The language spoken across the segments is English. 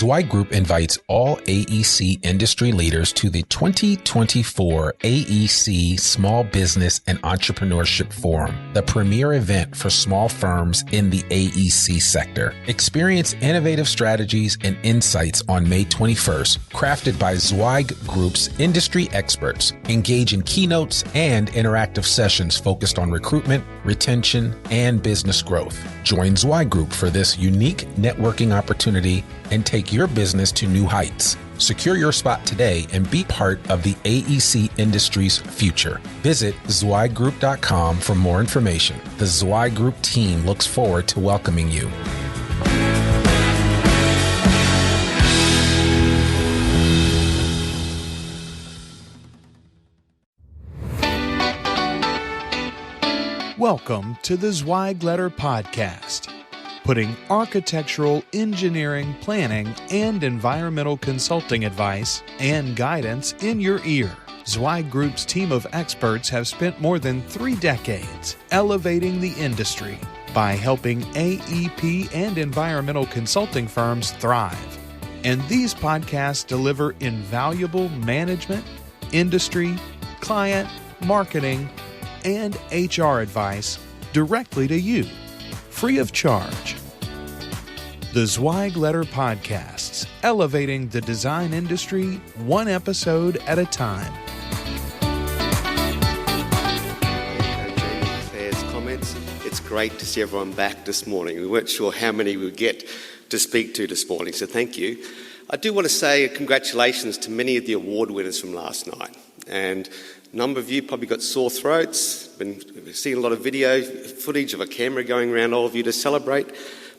Zweig Group invites all AEC industry leaders to the 2024 AEC Small Business and Entrepreneurship Forum, the premier event for small firms in the AEC sector. Experience innovative strategies and insights on May 21st, crafted by Zweig Group's industry experts. Engage in keynotes and interactive sessions focused on recruitment, retention, and business growth. Join Zweig Group for this unique networking opportunity and take your business to new heights. Secure your spot today and be part of the AEC industry's future. Visit zweiggroup.com for more information. The Zweig Group team looks forward to welcoming you. Welcome to the Zweig Letter Podcast, putting architectural, engineering, planning, and environmental consulting advice and guidance in your ear. Zweig Group's team of experts have spent more than 3 decades elevating the industry by helping AEP and environmental consulting firms thrive. And these podcasts deliver invaluable management, industry, client, marketing, and HR advice directly to you, free of charge. The Zweig Letter Podcasts, elevating the design industry one episode at a time. Claire's comments. It's great to see everyone back this morning. We weren't sure how many we would get to speak to this morning, so thank you. I do want to say congratulations to many of the award winners from last night. And a number of you probably got sore throats, been seeing a lot of video footage of a camera going around all of you to celebrate.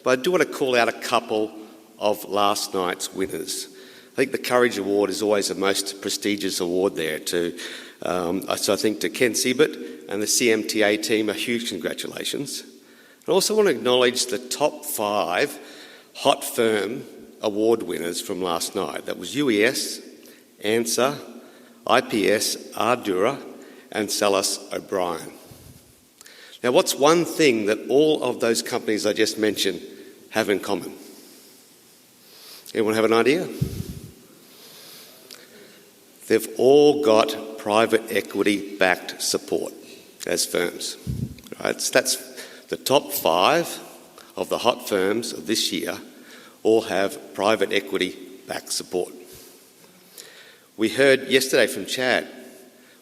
But I do want to call out a couple of last night's winners. I think the Courage Award is always the most prestigious award there. So I think to Ken Siebert and the CMTA team, a huge congratulations. I also want to acknowledge the top 5 hot firm award winners from last night. That was UES, ANSA, IPS, Ardura, and Salas O'Brien. Now, what's one thing that all of those companies I just mentioned have in common? Anyone have an idea? They've all got private equity-backed support as firms. Right? So that's the top 5 of the hot firms of this year all have private equity-backed support. We heard yesterday from Chad,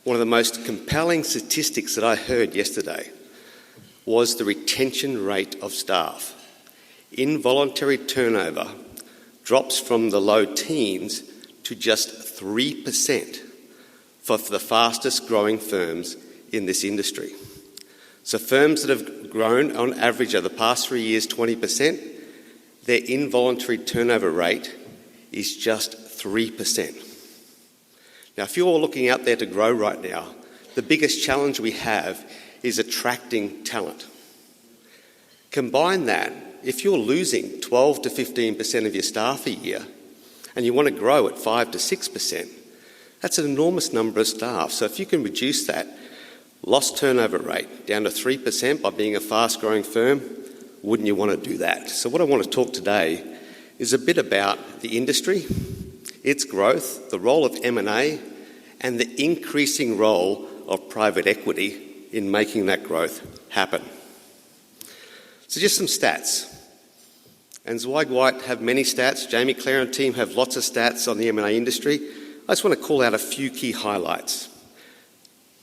one of the most compelling statistics that I heard yesterday was the retention rate of staff. Involuntary turnover drops from the low teens to just 3% for the fastest growing firms in this industry. So firms that have grown on average over the past 3 years 20%, their involuntary turnover rate is just 3%. Now, if you're looking out there to grow right now, the biggest challenge we have is attracting talent. Combine that, if you're losing 12 to 15% of your staff a year and you want to grow at 5 to 6%, that's an enormous number of staff. So if you can reduce that lost turnover rate down to 3% by being a fast-growing firm, wouldn't you want to do that? So what I want to talk today is a bit about the industry, its growth, the role of M&A, and the increasing role of private equity in making that growth happen. So just some stats. And Zweig White have many stats. Jamie Clare and team have lots of stats on the M&A industry. I just want to call out a few key highlights.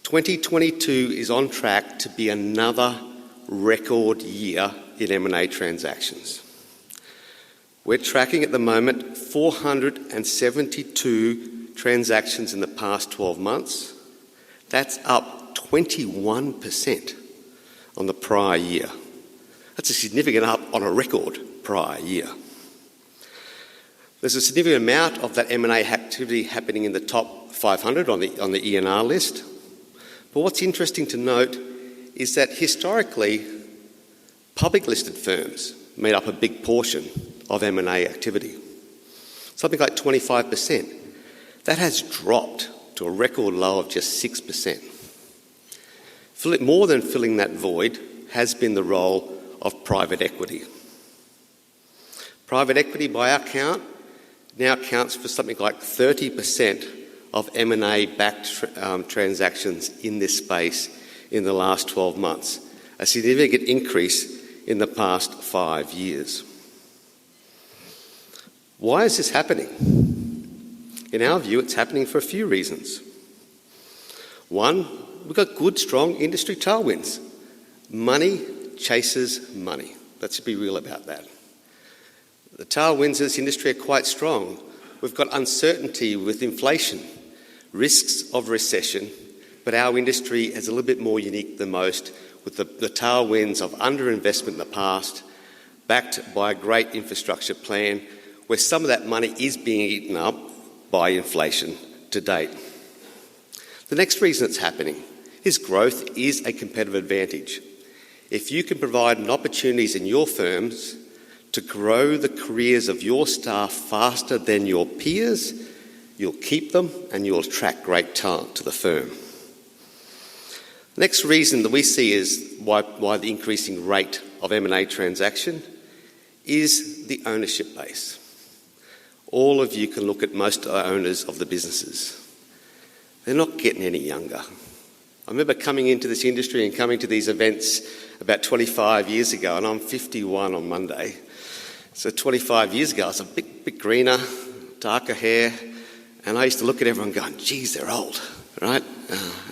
2022 is on track to be another record year in M&A transactions. We're tracking at the moment 472 transactions in the past 12 months. That's up 21% on the prior year. That's a significant up on a record prior year. There's a significant amount of that M&A activity happening in the top 500 on the ENR list. But what's interesting to note is that historically, public listed firms made up a big portion of M&A activity, something like 25%. That has dropped to a record low of just 6%. More than filling that void has been the role of private equity. Private equity, by our count, now accounts for something like 30% of M&A-backed transactions in this space in the last 12 months, a significant increase in the past 5 years. Why is this happening? In our view, it's happening for a few reasons. One, we've got good, strong industry tailwinds. Money chases money. Let's be real about that. The tailwinds of this industry are quite strong. We've got uncertainty with inflation, risks of recession, but our industry is a little bit more unique than most, with the tailwinds of underinvestment in the past, backed by a great infrastructure plan, where some of that money is being eaten up by inflation to date. The next reason it's happening is growth is a competitive advantage. If you can provide opportunities in your firms to grow the careers of your staff faster than your peers, you'll keep them and you'll attract great talent to the firm. The next reason that we see is why the increasing rate of M&A transaction is the ownership base. All of you can look at most owners of the businesses. They're not getting any younger. I remember coming into this industry and coming to these events about 25 years ago, and I'm 51 on Monday. So 25 years ago, I was a bit greener, darker hair, and I used to look at everyone going, geez, they're old, right?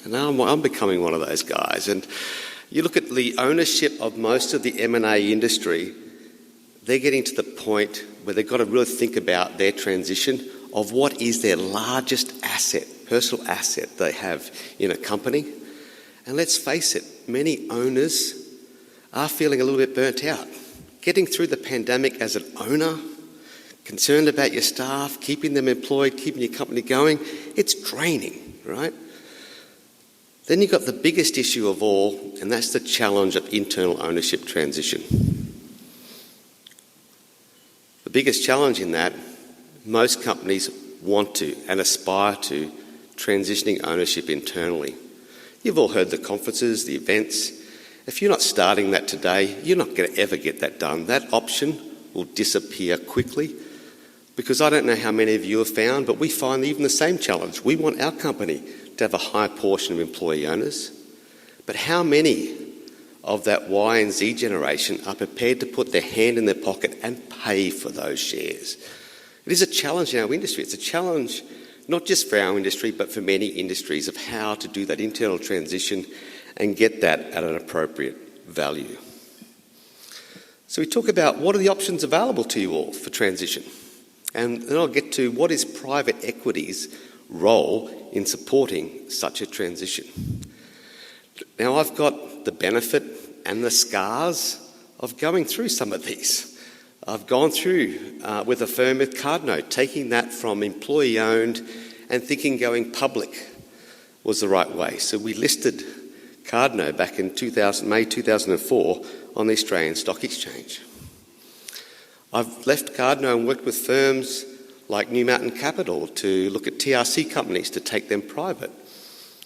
And now I'm becoming one of those guys. And you look at the ownership of most of the M&A industry, they're getting to the point where they've got to really think about their transition of what is their largest asset, personal asset they have in a company. And let's face it, many owners are feeling a little bit burnt out. Getting through the pandemic as an owner, concerned about your staff, keeping them employed, keeping your company going, it's draining, right? Then you've got the biggest issue of all, and that's the challenge of internal ownership transition. The biggest challenge in that, most companies want to and aspire to transitioning ownership internally. You've all heard the conferences, the events. If you're not starting that today, you're not going to ever get that done. That option will disappear quickly, because I don't know how many of you have found, but we find even the same challenge. We want our company to have a high portion of employee owners, but how many of that Y and Z generation are prepared to put their hand in their pocket and pay for those shares? It is a challenge in our industry. It's a challenge not just for our industry, but for many industries, of how to do that internal transition and get that at an appropriate value. So we talk about what are the options available to you all for transition. And then I'll get to what is private equity's role in supporting such a transition. Now, I've got the benefit and the scars of going through some of these. I've gone through with a firm with Cardno, taking that from employee-owned and thinking going public was the right way. So we listed Cardno back in May 2004 on the Australian Stock Exchange. I've left Cardno and worked with firms like New Mountain Capital to look at TRC companies to take them private,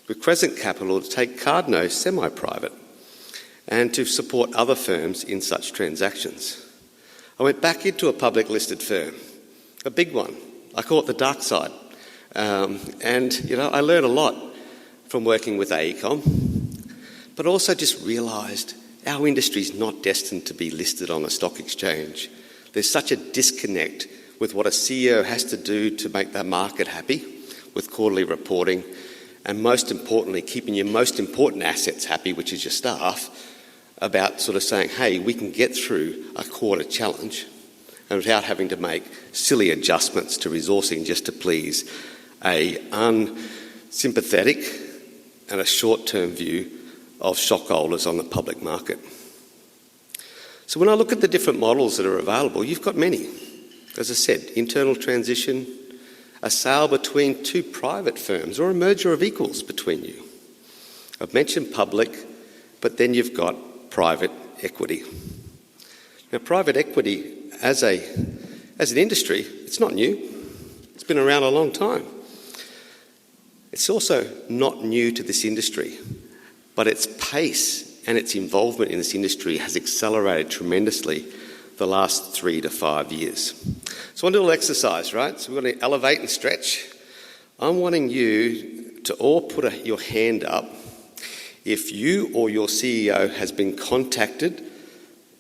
with Crescent Capital to take Cardno semi-private, and to support other firms in such transactions. I went back into a public listed firm, a big one. I call it the dark side. I learned a lot from working with AECOM, but also just realised our industry is not destined to be listed on a stock exchange. There's such a disconnect with what a CEO has to do to make the market happy with quarterly reporting, and most importantly, keeping your most important assets happy, which is your staff, about sort of saying, hey, we can get through a quarter challenge and without having to make silly adjustments to resourcing just to please a unsympathetic and a short-term view of stockholders on the public market. So when I look at the different models that are available, you've got many. As I said, internal transition, a sale between two private firms, or a merger of equals between you. I've mentioned public, but then you've got private equity. Now, private equity as an industry, it's not new. It's been around a long time. It's also not new to this industry, but its pace and its involvement in this industry has accelerated tremendously the last 3 to 5 years. So I want to do a little exercise, right? So we're going to elevate and stretch. I'm wanting you to all put your hand up if you or your CEO has been contacted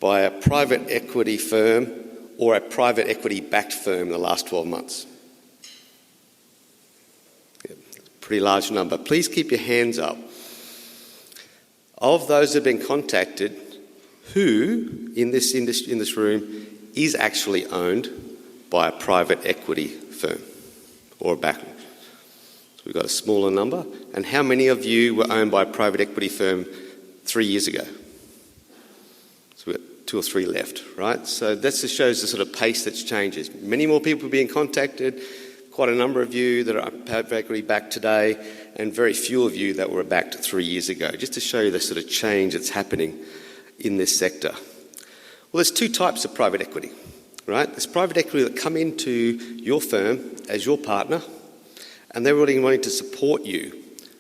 by a private equity firm or a private equity-backed firm in the last 12 months. Yeah, pretty large number. Please keep your hands up. Of those that have been contacted, who in this room is actually owned by a private equity firm or a backer? So we've got a smaller number. And how many of you were owned by a private equity firm 3 years ago? So we've got 2 or 3 left, right? So that just shows the sort of pace that's changes. Many more people being contacted, quite a number of you that are private equity backed today, and very few of you that were backed 3 years ago, just to show you the sort of change that's happening in this sector. Well, there's 2 types of private equity, right? There's private equity that come into your firm as your partner, and they're really wanting to support you,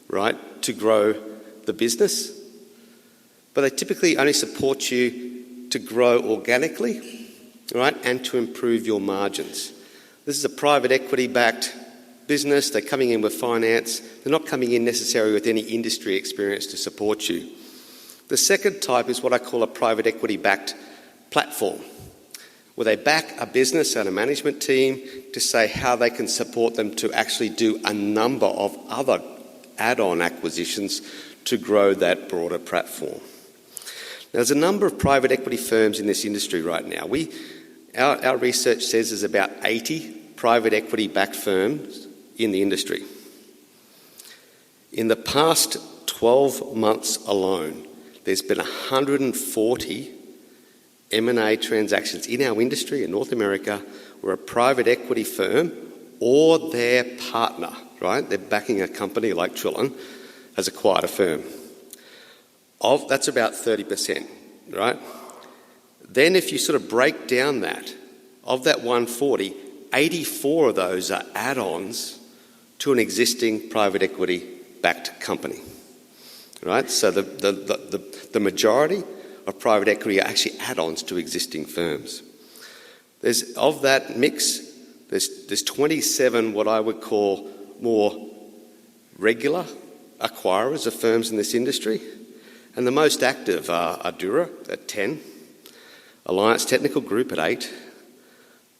right, to grow the business. But they typically only support you to grow organically, right, and to improve your margins. This is a private equity-backed business. They're coming in with finance. They're not coming in necessarily with any industry experience to support you. The second type is what I call a private equity-backed platform, where they back a business and a management team to say how they can support them to actually do a number of other add-on acquisitions to grow that broader platform. Now, there's a number of private equity firms in this industry right now. Our research says there's about 80 private equity-backed firms in the industry. In the past 12 months alone, there's been 140 M&A transactions in our industry in North America where a private equity firm or their partner, right, they're backing a company like Trilon, has acquired a firm. That's about 30%, right? Then if you sort of break down that, of that 140, 84 of those are add-ons to an existing private equity-backed company, right? So the majority of private equity are actually add-ons to existing firms. Of that mix, there's 27 what I would call more regular acquirers of firms in this industry, and the most active are Adura at 10, Alliance Technical Group at 8,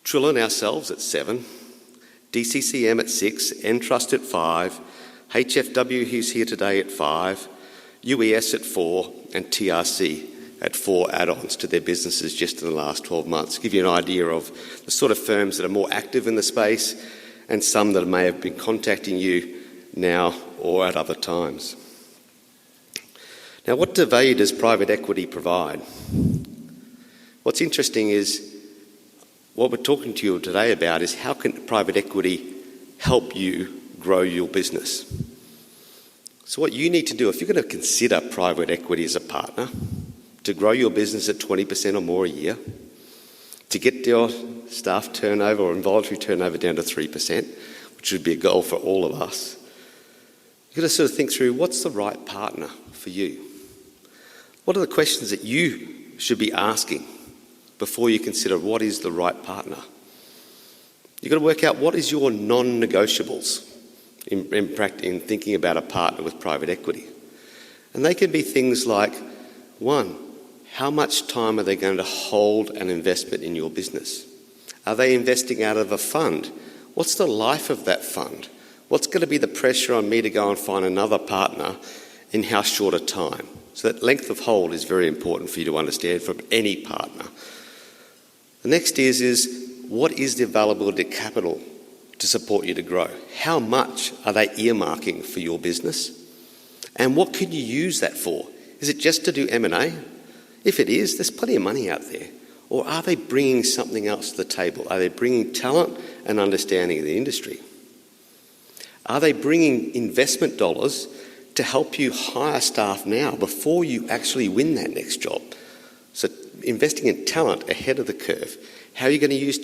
Trilon ourselves at 7, DCCM at 6, Entrust at 5, HFW, who's here today, at 5, UES at 4, and TRC at 4 add-ons to their businesses just in the last 12 months. To give you an idea of the sort of firms that are more active in the space and some that may have been contacting you now or at other times. Now, what value does private equity provide? What's interesting is what we're talking to you today about is how can private equity help you grow your business? So what you need to do, if you're going to consider private equity as a partner, to grow your business at 20% or more a year, to get your staff turnover or involuntary turnover down to 3%, which would be a goal for all of us, you've got to sort of think through what's the right partner for you. What are the questions that you should be asking before you consider what is the right partner? You've got to work out what is your non-negotiables in thinking about a partner with private equity. And they can be things like, 1, how much time are they going to hold an investment in your business? Are they investing out of a fund? What's the life of that fund? What's going to be the pressure on me to go and find another partner in how short a time? So that length of hold is very important for you to understand from any partner. The next is what is the availability of capital to support you to grow? How much are they earmarking for your business? And what can you use that for? Is it just to do M&A? If it is, there's plenty of money out there. Or are they bringing something else to the table? Are they bringing talent and understanding of the industry? Are they bringing investment dollars to help you hire staff now before you actually win that next job? So investing in talent ahead of the curve. How are you going to use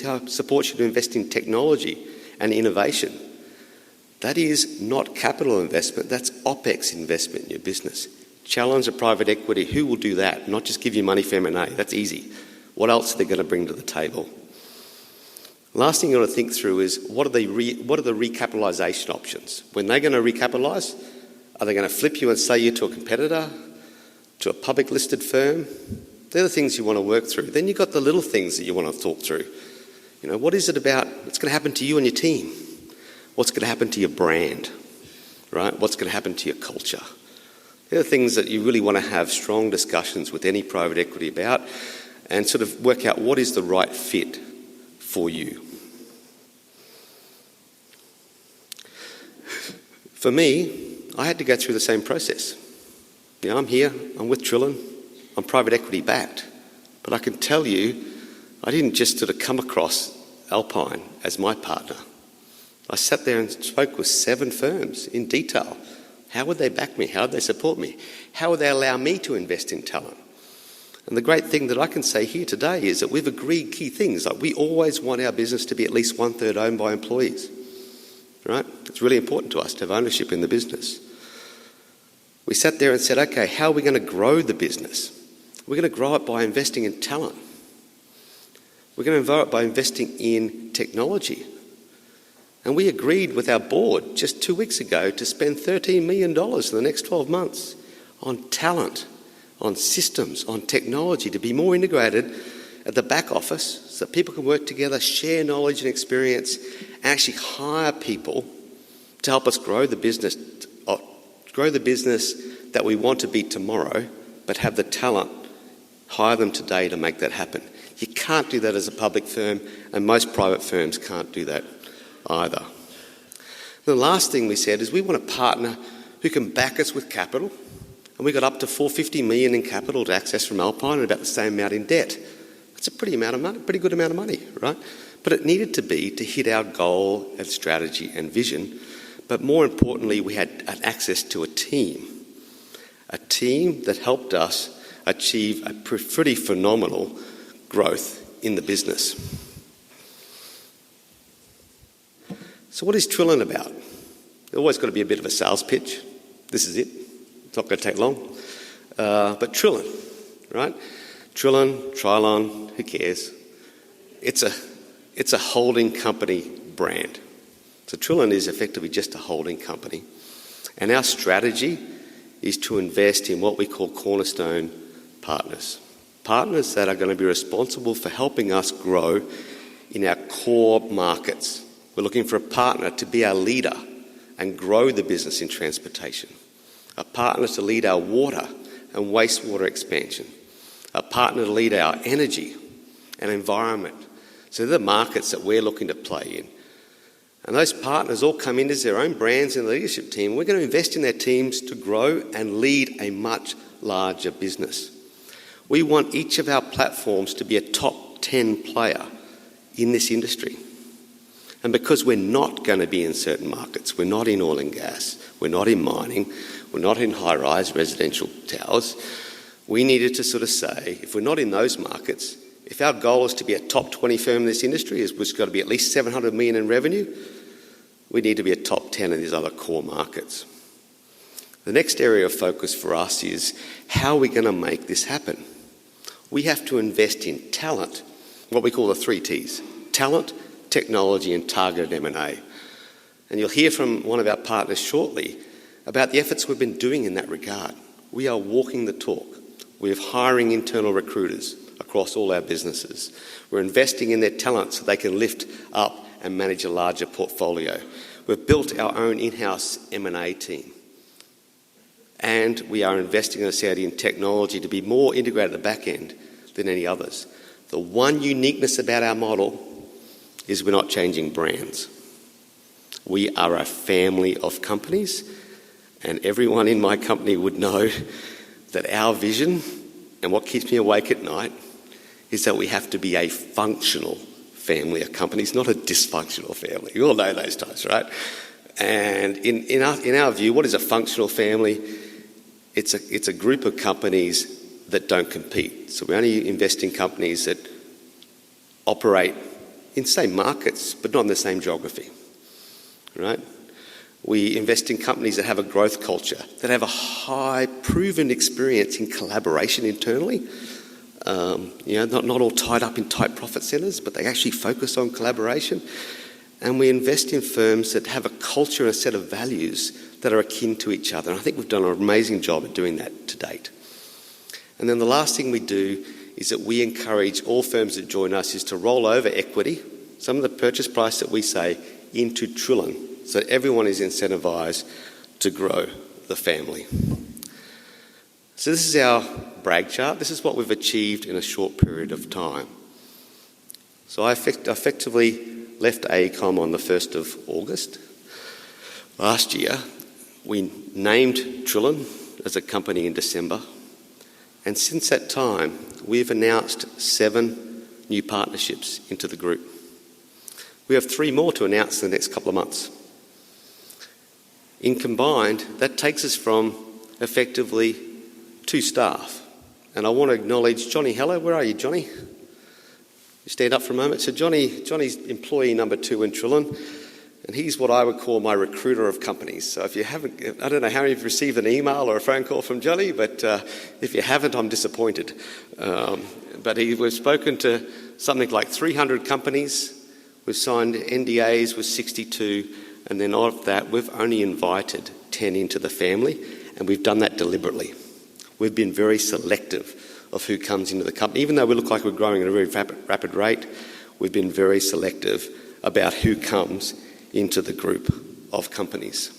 how support you to invest in technology and innovation? That is not capital investment, that's OPEX investment in your business. Challenge a private equity, who will do that? Not just give you money for M&A, that's easy. What else are they going to bring to the table? Last thing you want to think through is what are the recapitalisation options? When they're going to recapitalise, are they going to flip you and sell you to a competitor, to a public listed firm? They're the things you want to work through. Then you've got the little things that you want to talk through. You know, what is it about, what's going to happen to you and your team? What's going to happen to your brand, right? What's going to happen to your culture? They're the things that you really want to have strong discussions with any private equity about and sort of work out what is the right fit for you. For me, I had to go through the same process. You know, I'm here, I'm with Trilon, I'm private equity backed, but I can tell you, I didn't just sort of come across Alpine as my partner. I sat there and spoke with 7 firms in detail. How would they back me? How would they support me? How would they allow me to invest in talent? And the great thing that I can say here today is that we've agreed key things. Like, we always want our business to be at least 1/3 owned by employees, right? It's really important to us to have ownership in the business. We sat there and said, okay, how are we going to grow the business? We're going to grow it by investing in talent. We're going to grow it by investing in technology. And we agreed with our board just 2 weeks ago to spend $13 million in the next 12 months on talent, on systems, on technology, to be more integrated at the back office so that people can work together, share knowledge and experience, and actually hire people to help us grow the business that we want to be tomorrow, but have the talent, hire them today to make that happen. You can't do that as a public firm, and most private firms can't do that either. The last thing we said is we want a partner who can back us with capital, and we got up to $450 million in capital to access from Alpine and about the same amount in debt. That's a pretty good amount of money, right? But it needed to be to hit our goal and strategy and vision. But more importantly, we had access to a team that helped us achieve a pretty phenomenal growth in the business. So what is Trilon about? There's always got to be a bit of a sales pitch. This is it. It's not going to take long. But Trilon, right? Trilon, who cares? It's a holding company brand. So Trilon is effectively just a holding company. And our strategy is to invest in what we call cornerstone partners. Partners that are going to be responsible for helping us grow in our core markets. We're looking for a partner to be our leader and grow the business in transportation. A partner to lead our water and wastewater expansion. A partner to lead our energy and environment. So they're the markets that we're looking to play in. And those partners all come in as their own brands in the leadership team. We're going to invest in their teams to grow and lead a much larger business. We want each of our platforms to be a top 10 player in this industry. And because we're not going to be in certain markets, we're not in oil and gas, we're not in mining, we're not in high-rise residential towers, we needed to sort of say, if we're not in those markets, if our goal is to be a top 20 firm in this industry, which has got to be at least $700 million in revenue, we need to be a top 10 in these other core markets. The next area of focus for us is how are we going to make this happen? We have to invest in talent, what we call the 3 T's: talent, technology and targeted M&A. And you'll hear from one of our partners shortly about the efforts we've been doing in that regard. We are walking the talk. We're hiring internal recruiters across all our businesses. We're investing in their talent so they can lift up and manage a larger portfolio. We've built our own in-house M&A team. And we are investing, as I said, in technology to be more integrated at the back end than any others. The one uniqueness about our model is we're not changing brands. We are a family of companies, and everyone in my company would know that our vision, and what keeps me awake at night, is that we have to be a functional family of companies, not a dysfunctional family. You all know those types, right? And in our view, what is a functional family? It's a group of companies that don't compete. So we only invest in companies that operate in the same markets, but not in the same geography, right? We invest in companies that have a growth culture, that have a high proven experience in collaboration internally, Not all tied up in tight profit centres, but they actually focus on collaboration. And we invest in firms that have a culture and a set of values that are akin to each other. And I think we've done an amazing job at doing that to date. And then the last thing we do is that we encourage all firms that join us is to roll over equity, some of the purchase price that we say, into Trilon, so that everyone is incentivised to grow the family. So this is our brag chart. This is what we've achieved in a short period of time. So I effectively left AECOM on the 1st of August. Last year, we named Trilon as a company in December. And since that time, we've announced 7 new partnerships into the group. We have 3 more to announce in the next couple of months. In combined, that takes us from effectively 2 staff. And I want to acknowledge Johnny Heller. Where are you, Johnny? You stand up for a moment. So Johnny's employee number 2 in Trilon, and he's what I would call my recruiter of companies. So if you haven't, I don't know how many of you have received an email or a phone call from Johnny, but if you haven't, I'm disappointed. But we've spoken to something like 300 companies. We've signed NDAs with 62, and then of that, we've only invited 10 into the family, and we've done that deliberately. We've been very selective of who comes into the company. Even though we look like we're growing at a very rapid rate, we've been very selective about who comes into the group of companies.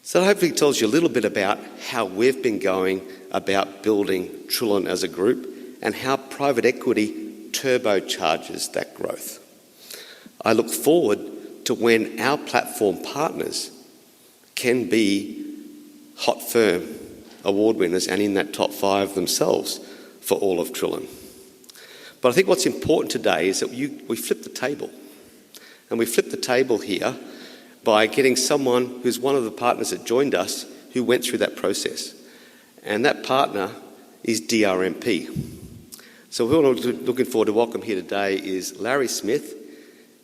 So hopefully it tells you a little bit about how we've been going about building Trilon as a group and how private equity turbocharges that growth. I look forward to when our platform partners can be hot firm award winners and in that top 5 themselves for all of Trilon. But I think what's important today is that we flip the table. And we flip the table here by getting someone who's one of the partners that joined us who went through that process. And that partner is DRMP. So who I'm looking forward to welcome here today is Larry Smith.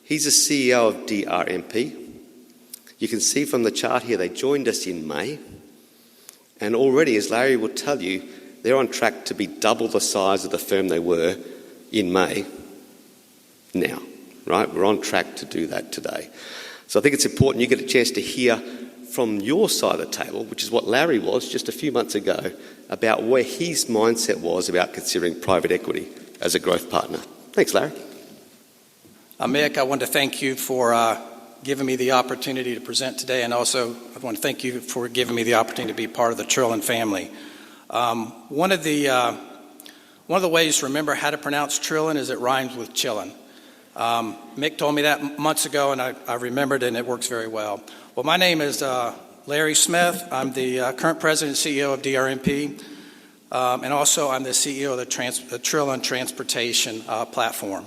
He's the CEO of DRMP. You can see from the chart here, they joined us in May. And already, as Larry will tell you, they're on track to be double the size of the firm they were in May now, right? We're on track to do that today. So I think it's important you get a chance to hear from your side of the table, which is what Larry was just a few months ago, about where his mindset was about considering private equity as a growth partner. Thanks, Larry. Mick, I want to thank you for giving me the opportunity to present today, and also I want to thank you for giving me the opportunity to be part of the Trilon family. One of the ways to remember how to pronounce Trilon is it rhymes with chillin'. Mick told me that months ago, and I remembered it, and it works very well. Well, my name is Larry Smith. I'm the current president and CEO of DRMP, and also I'm the CEO of the Trilon Transportation platform,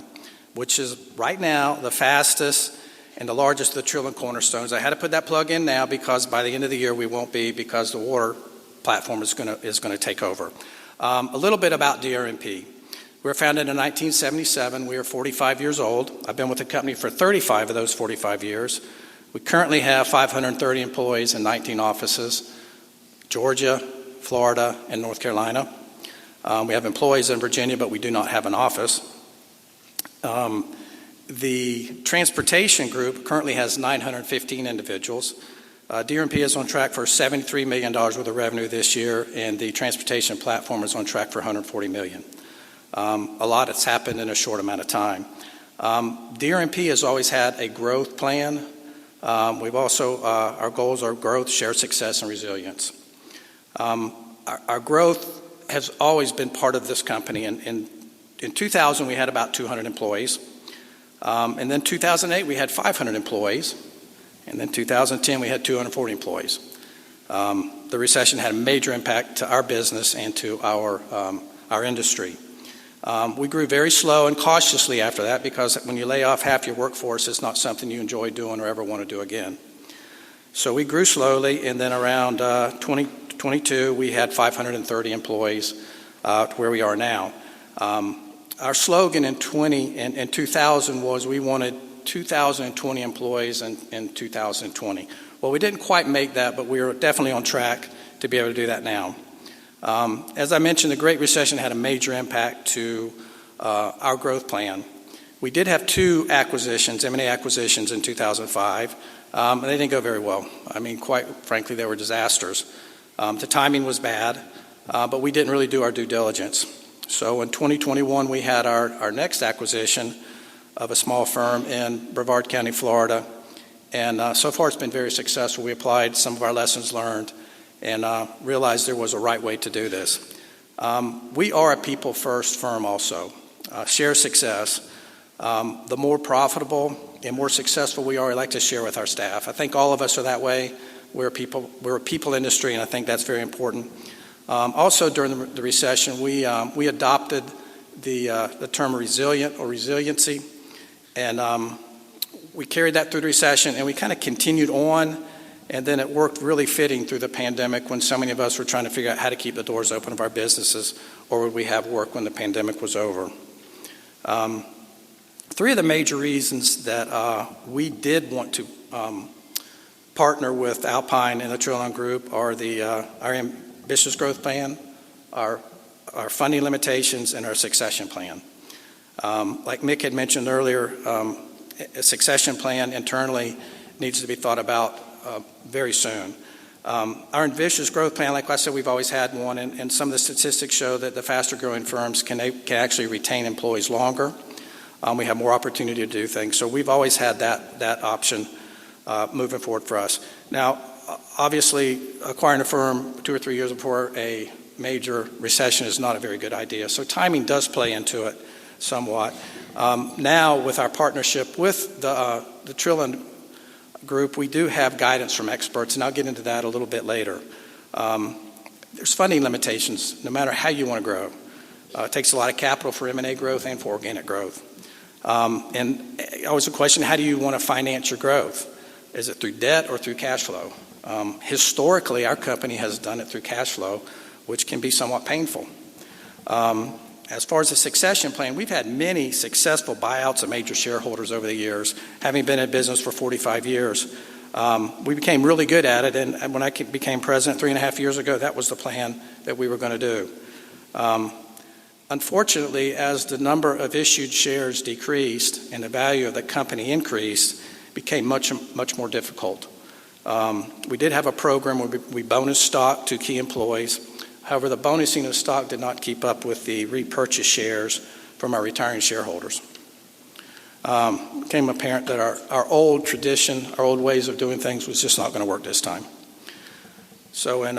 which is right now the fastest and the largest of the Trilon cornerstones. I had to put that plug in now because by the end of the year we won't be, because the water platform is going to take over. A little bit about DRMP. We were founded in 1977. We are 45 years old. I've been with the company for 35 of those 45 years. We currently have 530 employees in 19 offices, Georgia, Florida, and North Carolina. We have employees in Virginia, but we do not have an office. The transportation group currently has 915 individuals. DRMP is on track for $73 million worth of revenue this year, and the transportation platform is on track for $140 million. A lot has happened in a short amount of time. DRMP has always had a growth plan. We've also, our goals are growth, shared success, and resilience. Our growth has always been part of this company. In 2000, we had about 200 employees. And then 2008, we had 500 employees. And then 2010, we had 240 employees. The recession had a major impact to our business and to our industry. We grew very slow and cautiously after that, because when you lay off half your workforce, it's not something you enjoy doing or ever want to do again. So we grew slowly, and then around 2022, we had 530 employees to where we are now. Our slogan in 2000 was we wanted 2,020 employees in 2020. Well, we didn't quite make that, but we are definitely on track to be able to do that now. As I mentioned, the Great Recession had a major impact to our growth plan. We did have 2 acquisitions, M&A acquisitions in 2005. And they didn't go very well. I mean, quite frankly, they were disasters. The timing was bad, but we didn't really do our due diligence. So in 2021, we had our next acquisition of a small firm in Brevard County, Florida. And so far, it's been very successful. We applied some of our lessons learned and realized there was a right way to do this. We are a people-first firm also. Share success. The more profitable and more successful we are, we like to share with our staff. I think all of us are that way. We're a people industry, and I think that's very important. Also, during the recession, we adopted the term resilient or resiliency, and we carried that through the recession, and we kind of continued on, and then it worked really fitting through the pandemic when so many of us were trying to figure out how to keep the doors open of our businesses, or would we have work when the pandemic was over. 3 of the major reasons that we did want to partner with Alpine and the Trilon Group are our ambitious growth plan, our funding limitations, and our succession plan. Like Mick had mentioned earlier, a succession plan internally needs to be thought about very soon. Our ambitious growth plan, like I said, we've always had one, and some of the statistics show that the faster growing firms can actually retain employees longer. We have more opportunity to do things. So we've always had that option moving forward for us. Now, obviously, acquiring a firm 2 or 3 years before a major recession is not a very good idea. So timing does play into it somewhat. Now, with our partnership with the Trilon Group, we do have guidance from experts, and I'll get into that a little bit later. There's funding limitations, no matter how you want to grow. It takes a lot of capital for M&A growth and for organic growth. And always a question, how do you want to finance your growth? Is it through debt or through cash flow? Historically, our company has done it through cash flow, which can be somewhat painful. As far as the succession plan, we've had many successful buyouts of major shareholders over the years. Having been in business for 45 years, we became really good at it. And when I became president 3.5 years ago, that was the plan that we were going to do. Unfortunately, as the number of issued shares decreased and the value of the company increased, it became much more difficult. We did have a program where we bonus stock to key employees. However, the bonusing of stock did not keep up with the repurchase shares from our retiring shareholders. It became apparent that our old tradition, our old ways of doing things was just not going to work this time. So in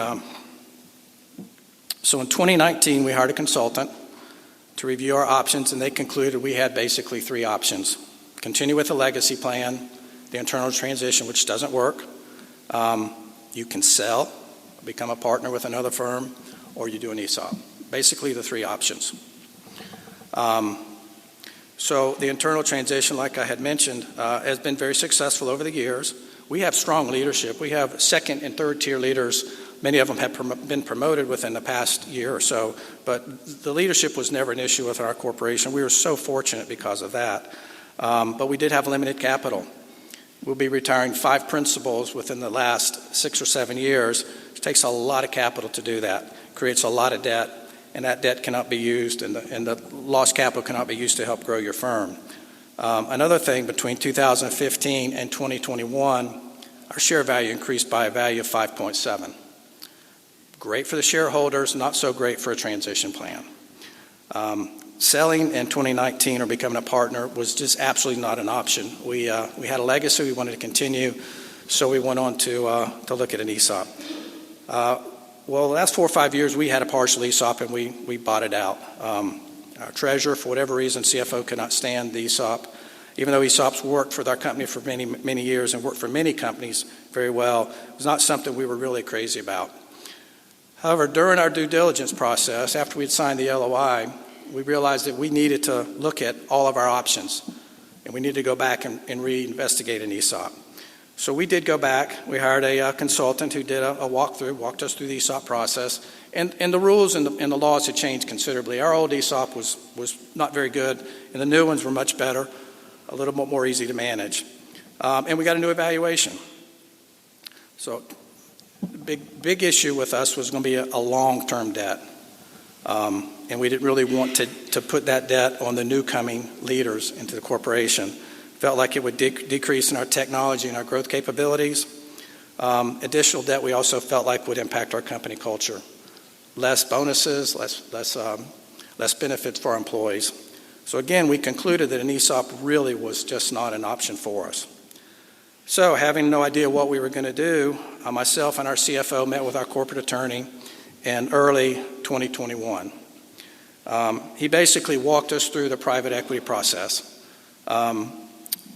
2019, we hired a consultant to review our options, and they concluded we had basically 3 options. Continue with the legacy plan, the internal transition, which doesn't work. You can sell, become a partner with another firm, or you do an ESOP. Basically the 3 options. So the internal transition, like I had mentioned, has been very successful over the years. We have strong leadership. We have 2nd and 3rd tier leaders. Many of them have been promoted within the past year or so, but the leadership was never an issue with our corporation. We were so fortunate because of that. But we did have limited capital. We'll be retiring 5 principals within the last 6 or 7 years. It takes a lot of capital to do that. It creates a lot of debt, and that debt cannot be used, and the lost capital cannot be used to help grow your firm. Another thing, between 2015 and 2021, our share value increased by a value of 5.7. Great for the shareholders, not so great for a transition plan. Selling in 2019 or becoming a partner was just absolutely not an option. We had a legacy we wanted to continue, so we went on to look at an ESOP. Well, the last 4 or 5 years, we had a partial ESOP, and we bought it out. Our treasurer, for whatever reason, CFO could not stand the ESOP. Even though ESOPs worked for our company for many, many years and worked for many companies very well, it was not something we were really crazy about. However, during our due diligence process, after we'd signed the LOI, we realized that we needed to look at all of our options, and we needed to go back and reinvestigate an ESOP. So we did go back. We hired a consultant who did a walkthrough, walked us through the ESOP process, and the rules and the laws had changed considerably. Our old ESOP was not very good, and the new ones were much better, a little bit more easy to manage. And we got a new evaluation. So big issue with us was going to be a long-term debt. And we didn't really want to put that debt on the new coming leaders into the corporation. Felt like it would decrease in our technology and our growth capabilities. Additional debt we also felt like would impact our company culture. Less bonuses, less benefits for our employees. So again, we concluded that an ESOP really was just not an option for us. So having no idea what we were going to do, myself and our CFO met with our corporate attorney in early 2021. He basically walked us through the private equity process,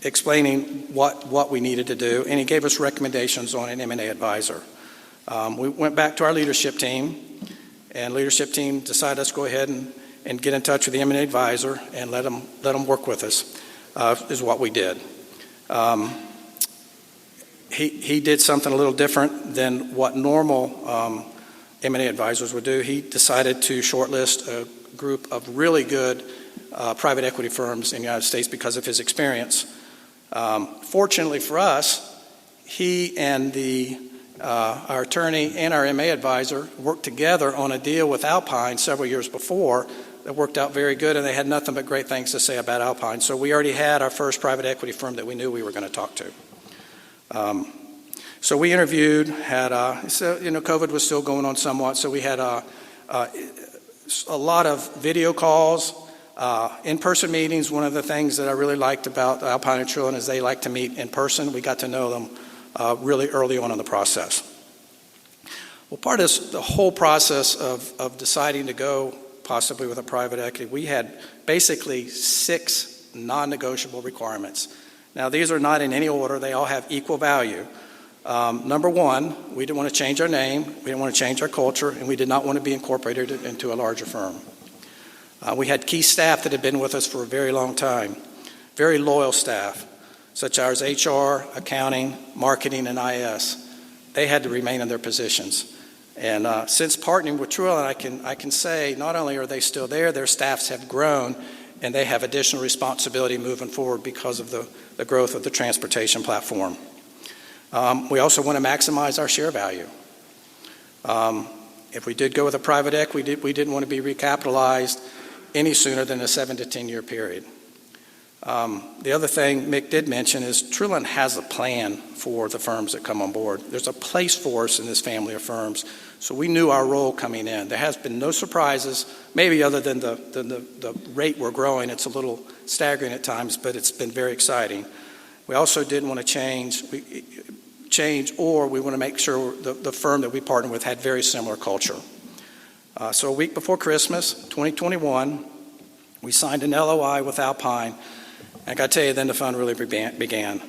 explaining what we needed to do, and he gave us recommendations on an M&A advisor. We went back to our leadership team, and leadership team decided let's go ahead and get in touch with the M&A advisor and let them work with us, is what we did. He did something a little different than what normal M&A advisors would do. He decided to shortlist a group of really good private equity firms in the United States because of his experience. Fortunately for us, he and our attorney and our M&A advisor worked together on a deal with Alpine several years before that worked out very good, and they had nothing but great things to say about Alpine. So we already had our first private equity firm that we knew we were going to talk to. So we interviewed, COVID was still going on somewhat, so we had a lot of video calls, in-person meetings. One of the things that I really liked about Alpine and Trilon is they like to meet in person. We got to know them really early on in the process. Well, part of the whole process of deciding to go possibly with a private equity, we had basically 6 non-negotiable requirements. Now, these are not in any order. They all have equal value. Number one, we didn't want to change our name, we didn't want to change our culture, and we did not want to be incorporated into a larger firm. We had key staff that had been with us for a very long time, very loyal staff, such as HR, accounting, marketing, and IS. They had to remain in their positions. And since partnering with Trilon, I can say not only are they still there, their staffs have grown, and they have additional responsibility moving forward because of the growth of the transportation platform. We also want to maximize our share value. If we did go with a private equity, we didn't want to be recapitalized any sooner than a 7 to 10 year period. The other thing Mick did mention is Trilon has a plan for the firms that come on board. There's a place for us in this family of firms, so we knew our role coming in. There has been no surprises, maybe other than the rate we're growing. It's a little staggering at times, but it's been very exciting. We also didn't want to change, or we want to make sure the firm that we partnered with had very similar culture. So a week before Christmas, 2021, we signed an LOI with Alpine. I got to tell you, then the fun really began.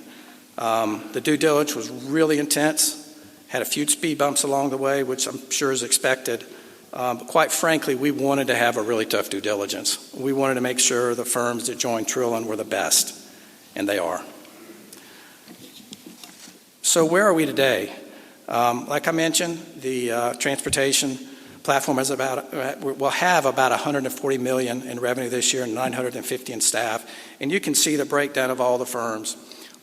The due diligence was really intense, had a few speed bumps along the way, which I'm sure is expected. But quite frankly, we wanted to have a really tough due diligence. We wanted to make sure the firms that joined Trilon were the best, and they are. So where are we today? Like I mentioned, the transportation platform will have about $140 million in revenue this year and 950 in staff. And you can see the breakdown of all the firms.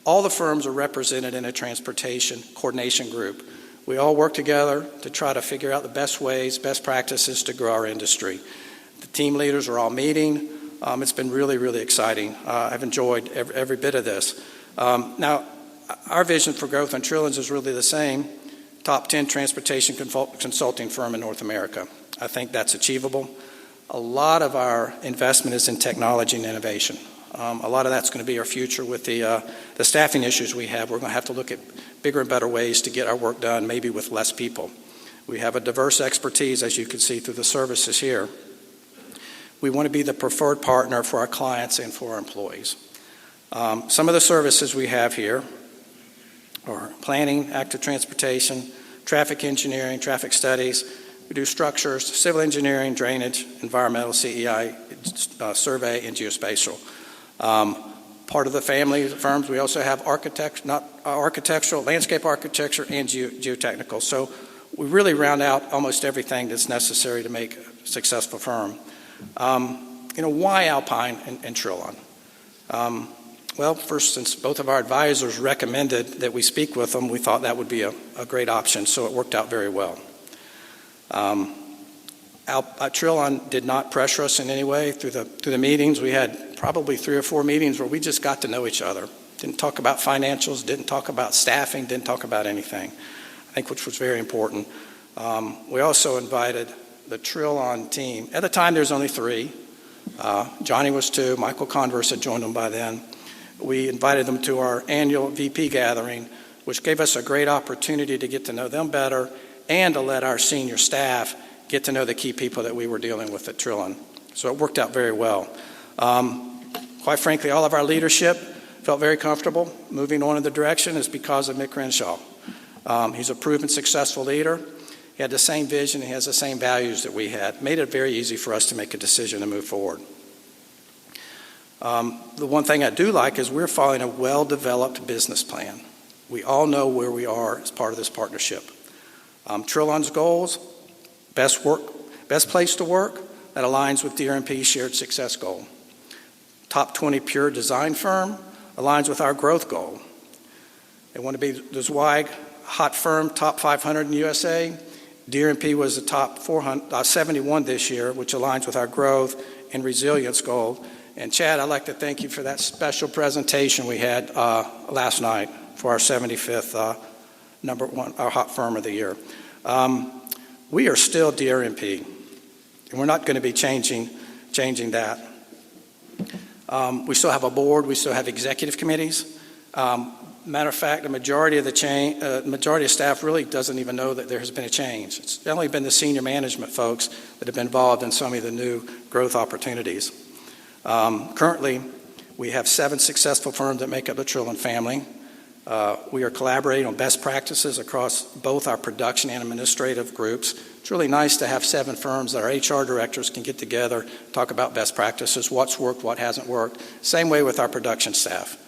All the firms are represented in a transportation coordination group. We all work together to try to figure out the best ways, best practices to grow our industry. The team leaders are all meeting. It's been really, really exciting. I've enjoyed every bit of this. Now, our vision for growth on Trilon's is really the same. Top 10 transportation consulting firm in North America. I think that's achievable. A lot of our investment is in technology and innovation. A lot of that's going to be our future with the staffing issues we have. We're going to have to look at bigger and better ways to get our work done, maybe with less people. We have a diverse expertise, as you can see through the services here. We want to be the preferred partner for our clients and for our employees. Some of the services we have here or planning, active transportation, traffic engineering, traffic studies. We do structures, civil engineering, drainage, environmental, CEI, survey, and geospatial. Part of the family of firms, we also have architectural, landscape architecture, and geotechnical. So we really round out almost everything that's necessary to make a successful firm. Why Alpine and Trilon? Well, first, since both of our advisors recommended that we speak with them, we thought that would be a great option, so it worked out very well. Trilon did not pressure us in any way through the meetings. We had probably 3 or 4 meetings where we just got to know each other. Didn't talk about financials, didn't talk about staffing, didn't talk about anything, I think, which was very important. We also invited the Trilon team. At the time, there was only 3. Johnny was 2. Michael Converse had joined them by then. We invited them to our annual VP gathering, which gave us a great opportunity to get to know them better and to let our senior staff get to know the key people that we were dealing with at Trilon. So it worked out very well. Quite frankly, all of our leadership felt very comfortable moving on in the direction is because of Mick Crenshaw. He's a proven successful leader. He had the same vision, he has the same values that we had. Made it very easy for us to make a decision to move forward. The one thing I do like is we're following a well-developed business plan. We all know where we are as part of this partnership. Trilon's goals, best place to work, that aligns with DRMP's shared success goal. Top 20 pure design firm aligns with our growth goal. They want to be the Zweig hot firm, top 500 in the USA. DRMP was the top 71 this year, which aligns with our growth and resilience goal. And Chad, I'd like to thank you for that special presentation we had last night for our 75th number 1, our hot firm of the year. We are still DRMP, and we're not going to be changing that. We still have a board. We still have executive committees. Matter of fact, the majority of staff really doesn't even know that there has been a change. It's only been the senior management folks that have been involved in some of the new growth opportunities. Currently, we have 7 successful firms that make up the Trilon family. We are collaborating on best practices across both our production and administrative groups. It's really nice to have 7 firms that our HR directors can get together, talk about best practices, what's worked, what hasn't worked. Same way with our production staff.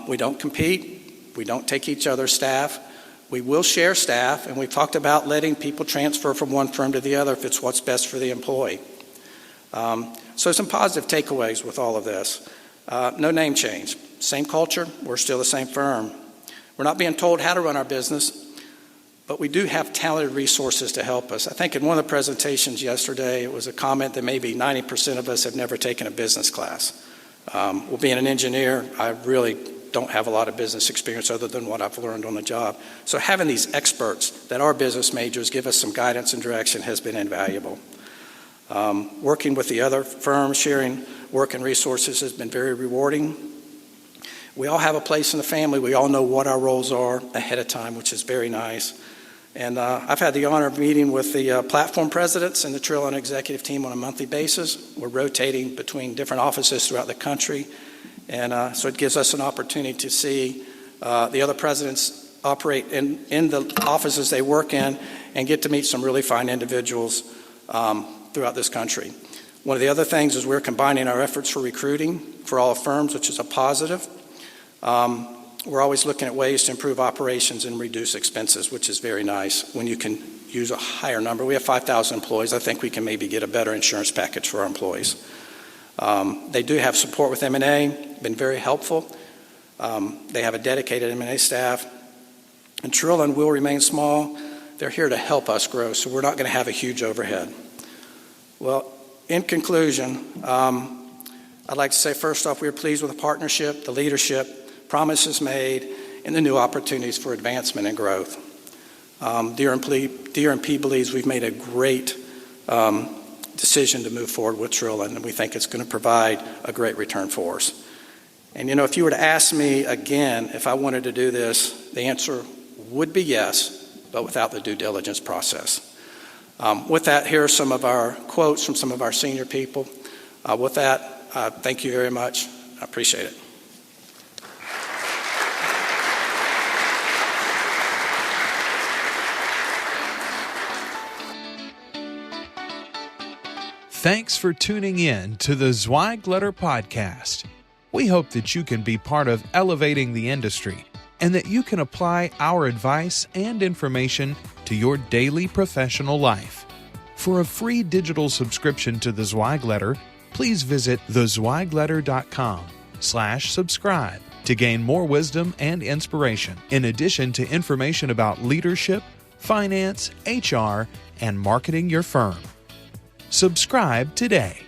We don't compete. We don't take each other's staff. We will share staff, and we've talked about letting people transfer from one firm to the other if it's what's best for the employee. So some positive takeaways with all of this. No name change. Same culture. We're still the same firm. We're not being told how to run our business, but we do have talented resources to help us. I think in one of the presentations yesterday, it was a comment that maybe 90% of us have never taken a business class. Well, being an engineer, I really don't have a lot of business experience other than what I've learned on the job. So having these experts that are business majors give us some guidance and direction has been invaluable. Working with the other firms, sharing work and resources has been very rewarding. We all have a place in the family. We all know what our roles are ahead of time, which is very nice. And I've had the honor of meeting with the platform presidents and the Trilon executive team on a monthly basis. We're rotating between different offices throughout the country. And so it gives us an opportunity to see the other presidents operate in the offices they work in and get to meet some really fine individuals throughout this country. One of the other things is we're combining our efforts for recruiting for all firms, which is a positive. We're always looking at ways to improve operations and reduce expenses, which is very nice when you can use a higher number. We have 5,000 employees. I think we can maybe get a better insurance package for our employees. They do have support with M&A, been very helpful. They have a dedicated M&A staff. And Trilon will remain small. They're here to help us grow, so we're not going to have a huge overhead. Well, in conclusion, I'd like to say first off, we are pleased with the partnership, the leadership, promises made, and the new opportunities for advancement and growth. DRMP believes we've made a great decision to move forward with Trilon, and we think it's going to provide a great return for us. And you know, if you were to ask me again if I wanted to do this, the answer would be yes, but without the due diligence process. With that, here are some of our quotes from some of our senior people. With that, thank you very much. I appreciate it. Thanks for tuning in to the Zweig Letter Podcast. We hope that you can be part of elevating the industry and that you can apply our advice and information to your daily professional life. For a free digital subscription to the Zweig Letter, please visit thezweigletter.com www.levateAEC.com/subscribe to gain more wisdom and inspiration, in addition to information about leadership, finance, HR, and marketing your firm. Subscribe today.